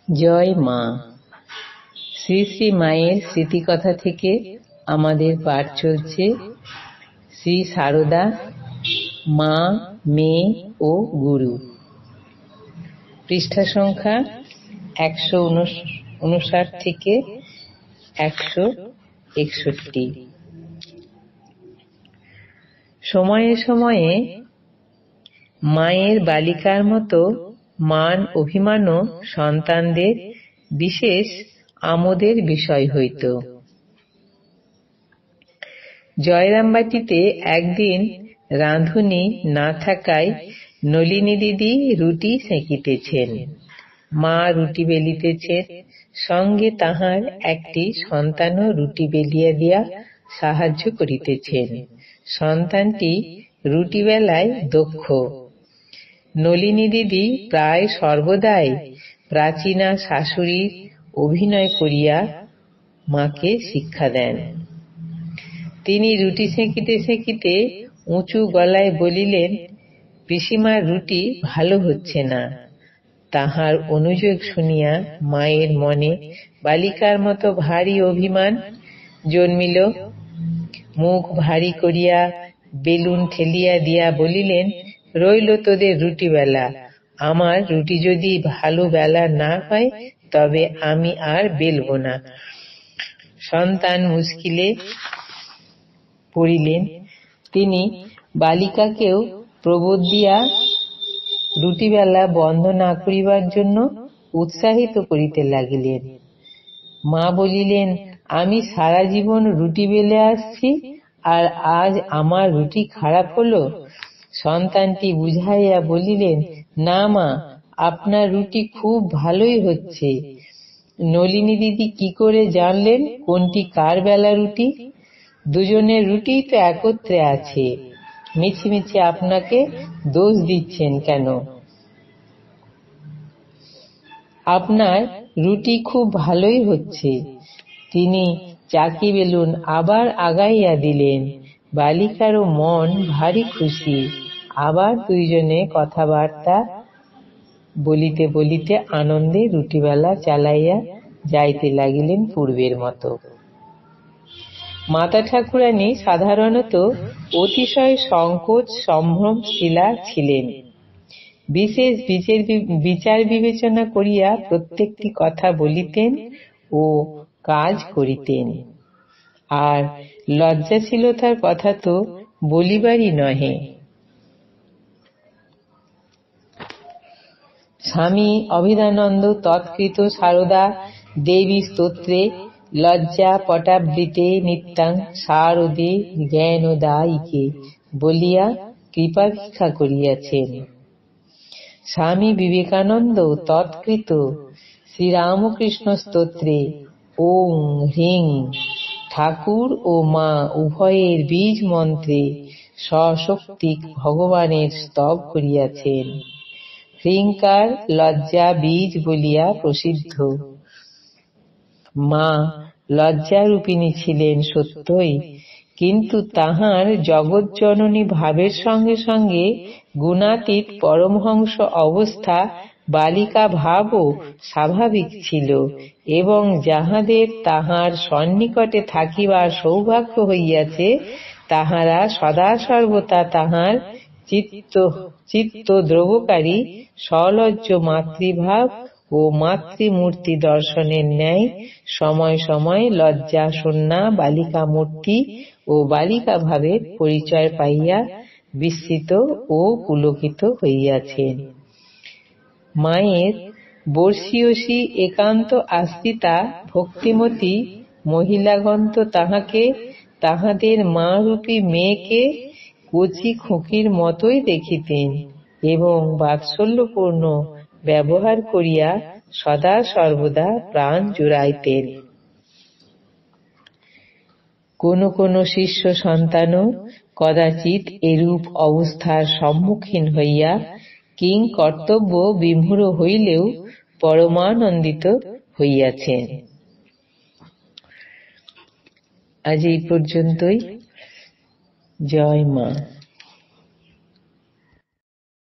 জয় মা। শ্রী শ্রী মায়ের স্মৃতিকথা থেকে আমাদের পাঠ চলছে শ্রী সারদা, মা, মেয়ে ও গুরু। পৃষ্ঠা সংখ্যা 159 থেকে 161। সময়ে সময়ে মায়ের বালিকার মতো মান অভিমানও সন্তানদের বিশেষ আমোদের বিষয় হইত। জয়রামবাটিতে একদিন রাঁধুনি না থাকায় নলিনী দিদি রুটি সেঁকিতেছেন, মা রুটি বেলিতেছেন, সঙ্গে তাহার একটি সন্তানও রুটি বেলিয়া দিয়া সাহায্য করিতেছেন। সন্তানটি রুটি বেলায় দক্ষ। নলিনী দিদি প্রায় সর্বদাই প্রাচীনা শাশুড়ির অভিনয় করিয়া মাকে শিক্ষা দেন। তিনি রুটি সেঁকিতে সেঁকিতে উঁচু গলায় বলিলেন, পিসিমার রুটি ভালো হচ্ছে না। তাহার অনুযোগ শুনিয়া মায়ের মনে বালিকার মতো ভারী অভিমান জন্মিল। মুখ ভারী করিয়া বেলুন ঠেলিয়া দিয়া বলিলেন, রইল তোদের রুটি বেলা, আমার রুটি যদি ভালো বেলা না হয় তবে আমি আর বেলব না। সন্তান মুশকিলে পড়িলেন। তিনি বালিকাকেও প্রবোধ দিয়া রুটি বেলা বন্ধ না করিবার জন্য উৎসাহিত করিতে লাগিলেন। মা বলিলেন, আমি সারা জীবন রুটি বেলে আসছি, আর আজ আমার রুটি খারাপ হলো? সন্তানটি বুঝাইয়া বলিলেন, না মা, আপনার রুটি খুব ভালোই হচ্ছে। নলিনী দিদি কি করে জানলেন কোনটি কার বেলা রুটি? দুজনের রুটি তো একত্রে আছে, মিছিমিছি আপনাকে দোষ দিচ্ছেন কেন? আপনার রুটি খুব ভালোই হচ্ছে। তিনি চাকি বেলুন আবার আগাইয়া দিলেন। বালিকারও মন ভারী খুশি। আবার দুইজনে কথাবার্তা বলিতে বলিতে আনন্দে রুটিবেলা চালাইয়া যাইতে লাগিলেন পূর্বের মতো। মাতা ঠাকুরানী সাধারণত অতিশয় সংকোচ সম্ভ্রমশীলা ছিলেন। বিশেষ বিচার বিবেচনা করিয়া প্রত্যেকটি কথা বলিতেন ও কাজ করিতেন। আর লজ্জাশীলতার কথা তো বলিবারই নহে। স্বামী অভিধানন্দ তৎকৃত সারদা দেবী স্তোত্রে লজ্জা পটাবৃতে নিত্যাং শারদে জ্ঞানদায়িকে বলিয়া কৃপা ভিক্ষা করিয়াছেন। স্বামী বিবেকানন্দ তৎকৃত শ্রীরামকৃষ্ণ স্তোত্রে ওং হ্রিং ঠাকুর ও মা উভয়ের বীজ মন্ত্রে সশক্তি ভগবানের স্তব করিয়াছেন। হ্রিংকার লজ্জা বীজ বলিয়া প্রসিদ্ধ। মা লজ্জারূপিণী ছিলেন সত্যই, কিন্তু তাহার জগজ্জননী ভাবের সঙ্গে সঙ্গে গুণাতীত পরমহংস অবস্থা বালিকা ভাবও স্বাভাবিক ছিল, এবং যাহাদের তাহার সন্নিকটে থাকিবার সৌভাগ্য হইয়াছে তাহারা সদা সর্বদা তাহার চিত্তদ্রবকারী সলজ্জ মাতৃভাব ও মাতৃমূর্তি দর্শনের ন্যায় সময় সময় লজ্জা শূন্যা বালিকা মূর্তি ও বালিকা ভাবের পরিচয় পাইয়া বিস্মিত ও পুলকিত হইয়াছেন। মায়ের বর্ষীয়সী একান্ত আশ্রিতা ভক্তিমতী মহিলাগণ তো তাহাকে তাহাদের মা রূপী মেয়েকে কচি খুকির মতোই দেখিতেন এবং বাৎসল্যপূর্ণ ব্যবহার করিয়া সদা সর্বদা প্রাণ জুড়াইতেন। কোন কোন শিষ্য সন্তানও কদাচিৎ এরূপ অবস্থার সম্মুখীন হইয়া কিং কর্তব্য বিমূঢ় হইলেও পরমানন্দিত হইয়াছেন। আজ এই পর্যন্তই। জয় মা।